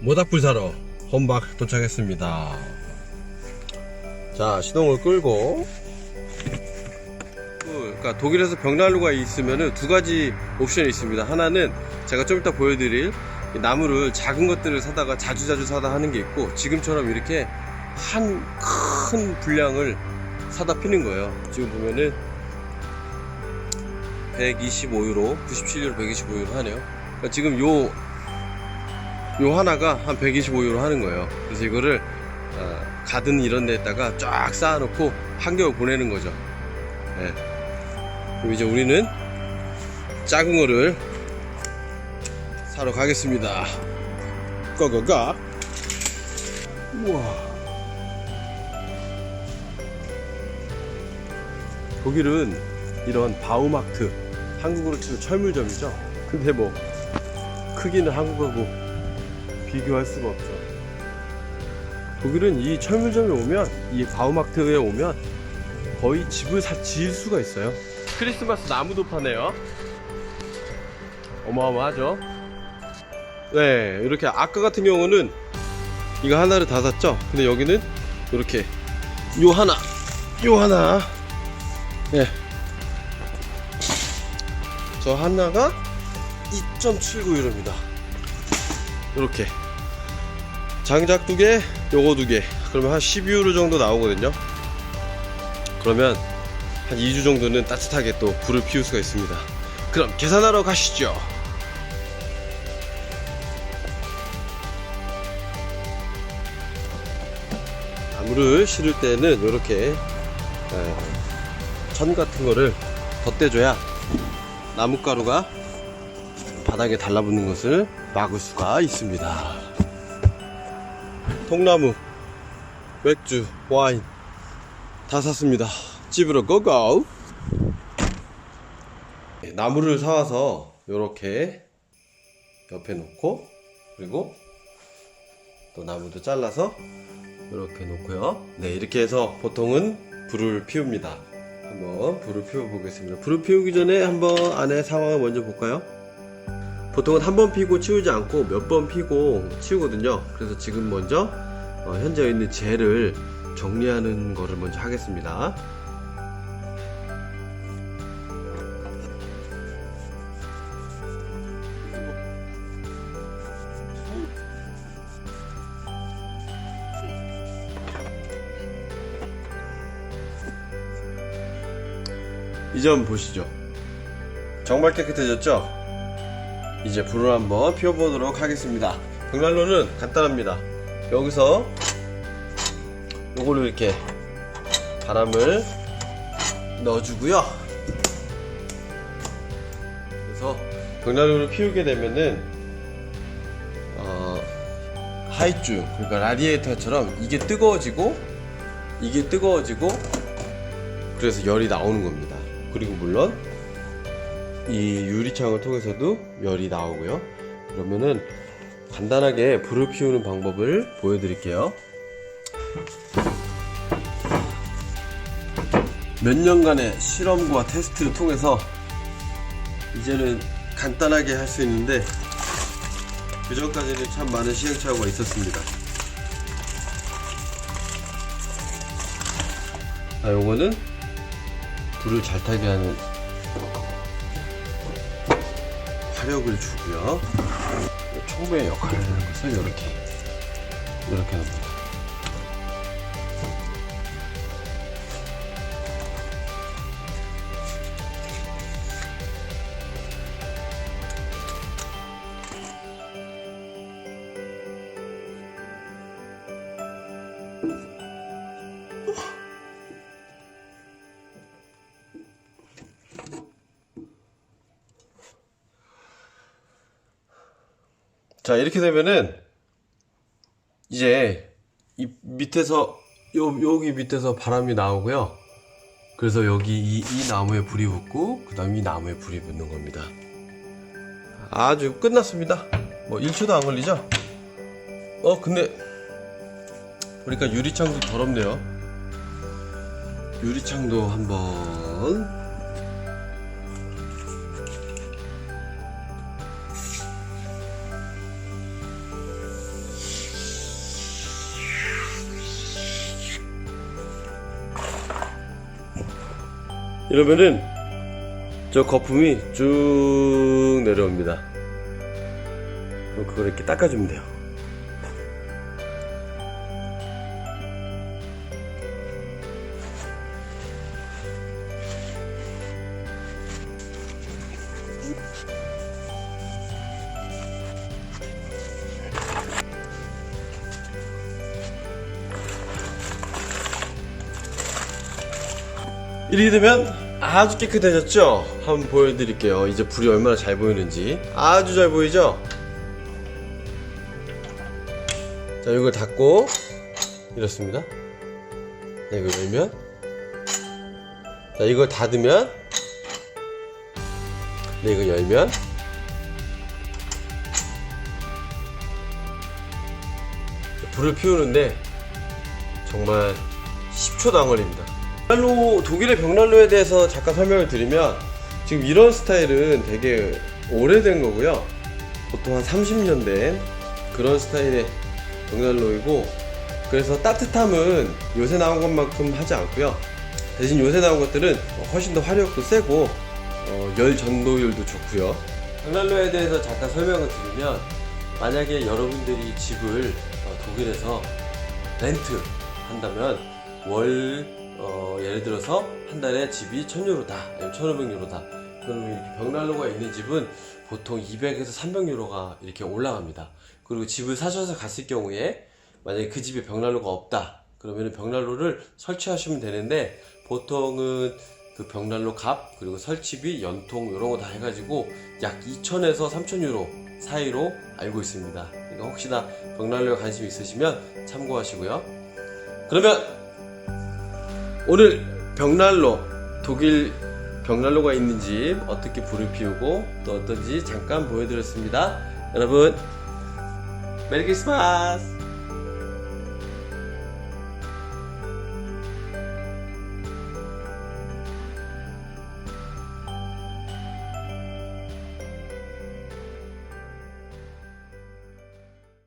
모닥불 사러 혼박 도착했습니다. 자, 시동을 끌고, 그러니까 독일에서 벽난로가 있으면은 두 가지 옵션이 있습니다. 하나는 제가 좀 이따 보여드릴 나무를 작은 것들을 사다가 자주 사다 하는 게 있고, 지금처럼 이렇게 한 큰 분량을 사다 피는 거예요. 지금 보면은 125유로, 97유로 125유로 하네요. 그러니까 지금 요 하나가 한 125유로 하는 거예요. 그래서 이거를 가든 이런 데다가 쫙 쌓아놓고 한겨울 보내는 거죠. 네. 그럼 이제 우리는 작은 거를 사러 가겠습니다. 고고고. 우와. 독일은 이런 바우마트, 한국으로 치면 철물점이죠. 근데 뭐 크기는 한국하고 비교할 수가 없죠. 독일은 이 철물점에 오면, 이 바우마트에 오면 거의 집을 지을 수가 있어요. 크리스마스 나무도 파네요. 어마어마하죠. 네, 이렇게 아까 같은 경우는 이거 하나를 다 샀죠. 근데 여기는 이렇게 요 하나 네. 저 하나가 2.79유로입니다 이렇게 장작 2개, 요거 2개, 그러면 한 12유로 정도 나오거든요. 그러면 한 2주 정도는 따뜻하게 또 불을 피울 수가 있습니다. 그럼 계산하러 가시죠. 나무를 실을 때는 이렇게 천 같은 거를 덧대줘야 나뭇가루가 바닥에 달라붙는 것을 막을 수가 있습니다. 통나무, 맥주, 와인 다 샀습니다. 집으로 고고. 나무를 사와서 이렇게 옆에 놓고, 그리고 또 나무도 잘라서 이렇게 놓고요. 네, 이렇게 해서 보통은 불을 피웁니다. 한번 불을 피워 보겠습니다. 불을 피우기 전에 한번 안에 상황을 먼저 볼까요? 보통은 한 번 피고 치우지 않고 몇 번 피고 치우거든요. 그래서 지금 먼저 현재 있는 재를 정리하는 거를 먼저 하겠습니다. 이 점 보시죠. 정말 깨끗해졌죠? 이제 불을 한번 피워보도록 하겠습니다. 벽난로는 간단합니다. 여기서 요거를 이렇게 바람을 넣어주고요. 그래서 벽난로를 피우게 되면은 하이주, 그러니까 라디에이터처럼 이게 뜨거워지고 그래서 열이 나오는 겁니다. 그리고 물론 이 유리창을 통해서도 열이 나오고요. 그러면은 간단하게 불을 피우는 방법을 보여드릴게요. 몇 년간의 실험과 테스트를 통해서 이제는 간단하게 할 수 있는데, 그 전까지는 참 많은 시행착오가 있었습니다. 요거는 불을 잘 타게 하는 화력을 주고요. 촉매의 역할을 하는 것을 이렇게 합니다. 자, 이렇게 되면은 이제 이 밑에서 여기 밑에서 바람이 나오고요. 그래서 여기 이 나무에 불이 붙고, 그 다음 이 나무에 불이 붙는 겁니다. 아주 끝났습니다. 뭐 1초도 안 걸리죠? 근데 보니까 유리창도 더럽네요. 유리창도 한번 이러면은 저 거품이 쭉 내려옵니다. 그럼 그걸 이렇게 닦아주면 돼요. 이렇게 되면 아주 깨끗해졌죠? 한번 보여드릴게요. 이제 불이 얼마나 잘 보이는지. 아주 잘 보이죠? 자, 이걸 닫고 이렇습니다. 자, 이거 열면, 자, 이걸 닫으면, 네, 이거 열면, 불을 피우는데 정말 10초도 안 걸립니다. 독일의 벽난로에 대해서 잠깐 설명을 드리면, 지금 이런 스타일은 되게 오래된 거고요. 보통 한 30년 된 그런 스타일의 벽난로이고, 그래서 따뜻함은 요새 나온 것만큼 하지 않고요. 대신 요새 나온 것들은 훨씬 더 화력도 세고 열 전도율도 좋고요. 벽난로에 대해서 잠깐 설명을 드리면, 만약에 여러분들이 집을 독일에서 렌트 한다면 예를 들어서 한 달에 집이 1000유로다 아니면 1500유로다, 그러면 이렇게 벽난로가 있는 집은 보통 200에서 300유로가 이렇게 올라갑니다. 그리고 집을 사셔서 갔을 경우에 만약에 그 집에 벽난로가 없다 그러면 벽난로를 설치하시면 되는데, 보통은 그 벽난로 값 그리고 설치비, 연통 이런 거 다 해가지고 약 2000에서 3000유로 사이로 알고 있습니다. 그러니까 혹시나 벽난로에 관심 있으시면 참고하시고요. 그러면 오늘 벽난로, 독일 벽난로가 있는 집 어떻게 불을 피우고 또 어떤지 잠깐 보여드렸습니다. 여러분, 메리 크리스마스!